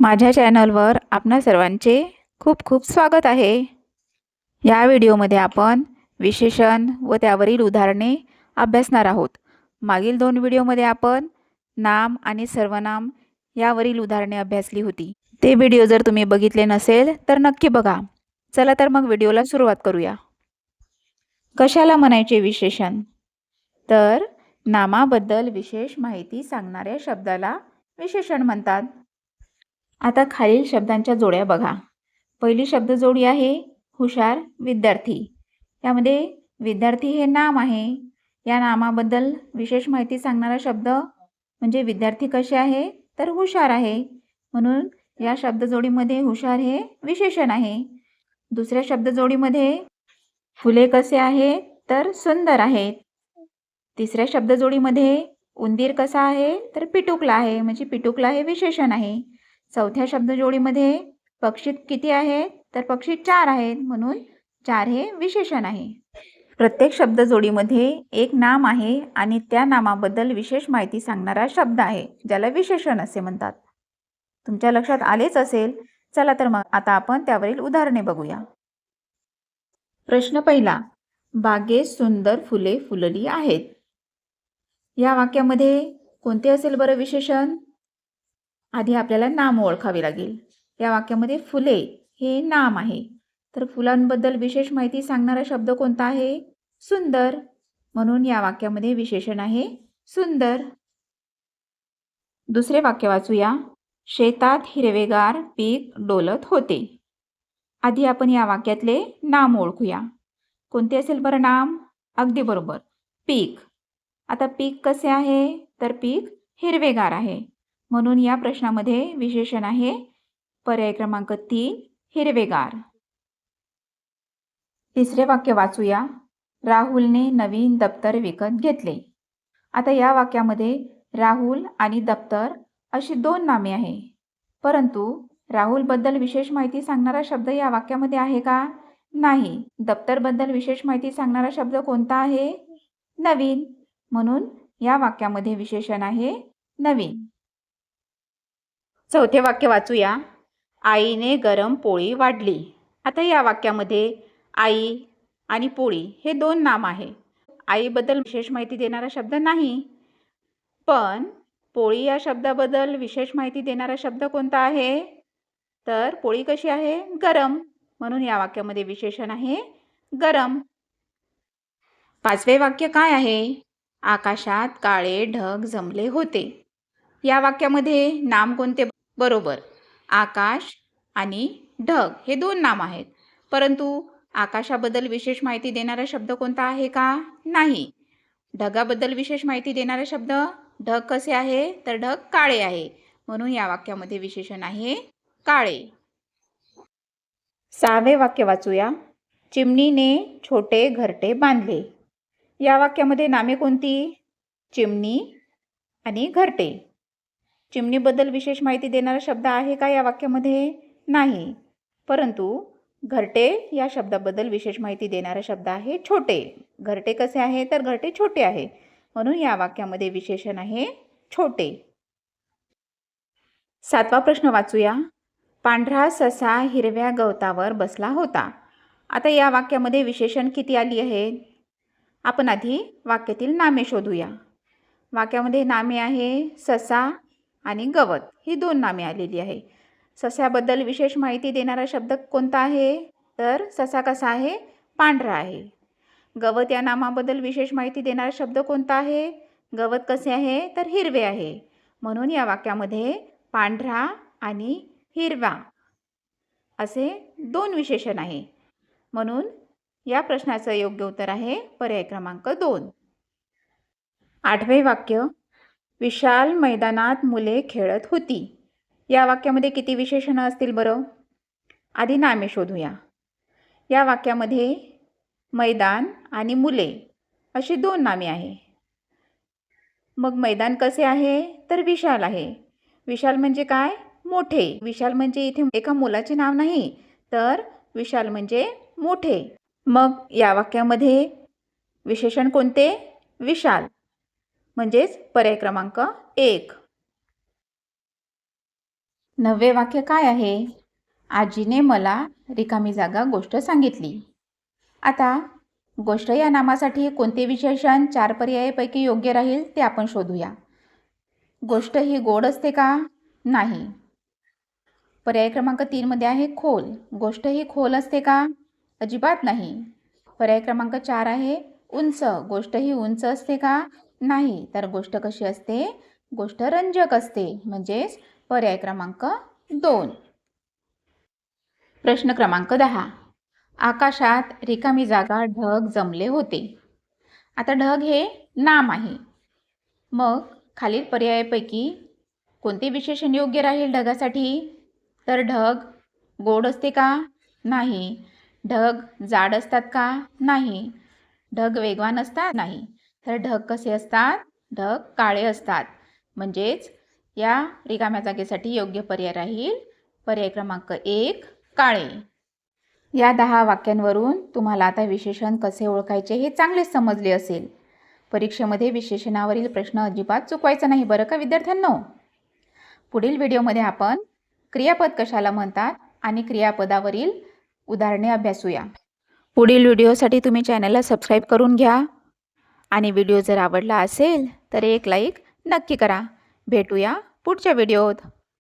माझ्या चॅनलवर आपणा सर्वांचे खूप खूप स्वागत आहे। या व्हिडिओमध्ये आपण विशेषण व त्यावरील उदाहरणे अभ्यासणार आहोत। मागील 2 व्हिडिओमध्ये आपण नाम आणि सर्वनाम यावरील उदाहरणे अभ्यासली होती। ते व्हिडिओ जर तुम्ही बघितले नसेल तर नक्की बघा। चला तर मग व्हिडिओला सुरुवात करूया। कशाला म्हणायचे विशेषण? तर नामाबद्दल विशेष माहिती सांगणाऱ्या शब्दाला विशेषण म्हणतात। आता खालील शब्दांच्या जोड्या बघा। पहिली शब्द जोडी आहे हुशार विद्यार्थी। यामध्ये विद्यार्थी हे नाम आहे। या नामाबद्दल विशेष माहिती सांगणारा शब्द म्हणजे विद्यार्थी कसे आहे तर हुशार आहे, म्हणून या शब्द जोडीमध्ये हुशार हे विशेषण आहे। दुसऱ्या शब्द जोडीमध्ये फुले कसे आहेत तर सुंदर आहेत। तिसऱ्या शब्द जोडीमध्ये उंदीर कसा आहे तर पिटुकला आहे, म्हणजे पिटुकला हे विशेषण आहे। चौथ्या शब्द जोडीमध्ये पक्षी किती आहेत तर पक्षी 4 आहेत, म्हणून 4 हे विशेषण आहे। प्रत्येक शब्द जोडीमध्ये एक नाम आहे आणि त्या नामाबद्दल विशेष माहिती सांगणारा शब्द आहे, ज्याला विशेषण असे म्हणतात। तुमच्या लक्षात आलेच असेल। चला तर मग आता आपण त्यावरील उदाहरणे बघूया। प्रश्न पहिला, बागेत सुंदर फुले फुलली आहेत। या वाक्यामध्ये कोणते असेल बरं विशेषण? आधी आपल्याला नाम ओळखावे लागेल। या वाक्यामध्ये फुले हे नाम आहे, तर फुलांबद्दल विशेष माहिती सांगणारा शब्द कोणता आहे? सुंदर, म्हणून या वाक्यामध्ये विशेषण आहे सुंदर। दुसरे वाक्य वाचूया। शेतात हिरवेगार पीक डोलत होते। आधी आपण या वाक्यातले नाम ओळखूया। कोणते असेल बरं नाम? अगदी बरोबर, पीक। आता पीक कसे आहे तर पीक हिरवेगार आहे, म्हणून या प्रश्नामध्ये विशेषण आहे पर्याय क्रमांक 3 हिरवेगार। तिसरे वाक्य वाचूया। राहुलने नवीन दप्तर विकत घेतले। आता या वाक्यामध्ये राहुल आणि दप्तर अशी 2 नामे आहे, परंतु राहुल बद्दल विशेष माहिती सांगणारा शब्द या वाक्यामध्ये आहे का? नाही। दप्तर बद्दल विशेष माहिती सांगणारा शब्द कोणता आहे? नवीन, म्हणून या वाक्यामध्ये विशेषण आहे नवीन। चौथे वाक्य वाचूया। आईने गरम पोळी वाढली। आता या वाक्यामध्ये आई आणि पोळी हे 2 नाम आहे। आईबद्दल विशेष माहिती देणारा शब्द नाही, पण पोळी या शब्दाबद्दल विशेष माहिती देणारा शब्द कोणता आहे तर पोळी कशी आहे? गरम, म्हणून या वाक्यामध्ये विशेषण आहे गरम। पाचवे वाक्य काय आहे? आकाशात काळे ढग जमले होते। या वाक्यामध्ये नाम कोणते? बरोबर, आकाश आणि ढग हे 2 नाम आहेत, परंतु आकाशाबद्दल विशेष माहिती देणारा शब्द कोणता आहे का? नाही। ढगाबद्दल विशेष माहिती देणारा शब्द ढग कसे आहे तर ढग काळे आहे, म्हणून या वाक्यामध्ये विशेषण आहे काळे। 6वे वाक्य वाचूया। चिमणीने छोटे घरटे बांधले। या वाक्यामध्ये नामे कोणती? चिमणी आणि घरटे। चिमणीबद्दल विशेष माहिती देणारा शब्द आहे का या वाक्यामध्ये? नाही, परंतु घरटे या शब्दाबद्दल विशेष माहिती देणारा शब्द आहे छोटे। घरटे कसे आहे तर घरटे छोटे आहे, म्हणून या वाक्यामध्ये विशेषण आहे छोटे। 7वा प्रश्न वाचूया। पांढरा ससा हिरव्या गवतावर बसला होता। आता या वाक्यामध्ये विशेषण किती आली आहेत? आपण आधी वाक्यातील नामे शोधूया। वाक्यामध्ये नामे आहे ससा आणि गवत, ही 2 नामे आलेली आहे। सस्याबद्दल विशेष माहिती देणारा शब्द कोणता आहे तर ससा कसा आहे? पांढरा आहे। गवत या नामाबद्दल विशेष माहिती देणारा शब्द कोणता आहे? गवत कसे आहे तर हिरवे आहे, म्हणून या वाक्यामध्ये पांढरा आणि हिरवा असे 2 विशेषण आहे, म्हणून या प्रश्नाचं योग्य उत्तर आहे पर्याय क्रमांक 2। 8वे वाक्य, विशाल मैदानात मुले खेळत होती। या वाक्यामध्ये किती विशेषणं असतील बरं? आधी नामे शोधूया। या वाक्यामध्ये मैदान आणि मुले अशी 2 नामे आहे। मग मैदान कसे आहे तर विशाल आहे। विशाल म्हणजे काय? मोठे। विशाल म्हणजे इथे एका मुलाचे नाव नाही, तर विशाल म्हणजे मोठे। मग या वाक्यामध्ये विशेषण कोणते? विशाल, म्हणजेच पर्याय क्रमांक 1। 9वे वाक्य काय आहे? आजीने मला रिकामी जागा गोष्ट सांगितली. आता गोष्ट या नामासाठी कोणते विशेषण 4 पर्यायापैकी योग्य राहील ते आपण शोधूया. गोष्ट ही गोड असते का? नाही. पर्याय क्रमांक 3 मध्ये आहे खोल. गोष्ट ही खोल असते का? अजिबात नाही. पर्याय क्रमांक 4 आहे उंच. गोष्ट ही उंच असते का? नाही. तर गोष्ट कशी असते? गोष्ट रंजक असते. म्हणजेच पर्याय क्रमांक 2. प्रश्न क्रमांक 10. आकाशात रिकामी जागा ढग जमले होते. आता ढग हे नाम आहे. मग खालील पर्यायापैकी कोणते विशेषण योग्य राहील ढगासाठी? तर ढग गोड असते का? नाही. ढग जाड असतात का? नाही. ढग वेगवान असतात? नाही. तर ढग कसे असतात? ढग काळे असतात. म्हणजेच या रिकाम्या जागेसाठी योग्य पर्याय राहील पर्याय क्रमांक 1 काळे. या 10 वाक्यांवरून तुम्हाला आता विशेषण कसे ओळखायचे हे चांगलेच समजले असेल. परीक्षेमध्ये विशेषणावरील प्रश्न अजिबात चुकवायचा नाही बरं का विद्यार्थ्यांनो. पुढील व्हिडिओमध्ये आपण क्रियापद कशाला म्हणतात आणि क्रियापदावरील उदाहरणे अभ्यासूया. पुढील व्हिडिओसाठी तुम्ही चॅनलला सबस्क्राईब करून घ्या आणि व्हिडिओ जर आवडला असेल तर एक लाईक नक्की करा. भेटूया पुढच्या व्हिडिओत.